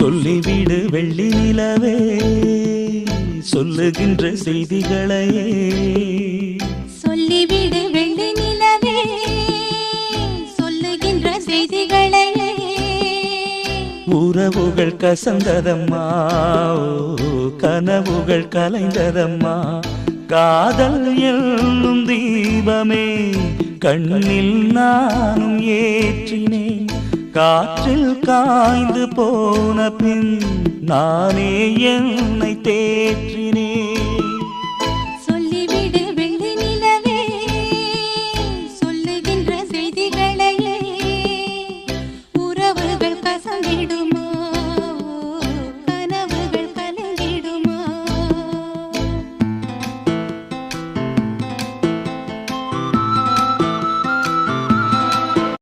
சொல்லிவிடு வெள்ளி நிலவே சொல்லுகின்ற செய்திகளையே சொல்லிவிடு வெள்ளி நிலவே சொல்லுகின்ற செய்திகளையே உறவுகள் கசந்ததம்மா கனவுகள் கலைந்ததம்மா காதல் என்னும் தீபமே கண்ணில் நானும் ஏற்றினேன் காற்றில் காய்ந்து போன பின் நானே என்னை தேற்றி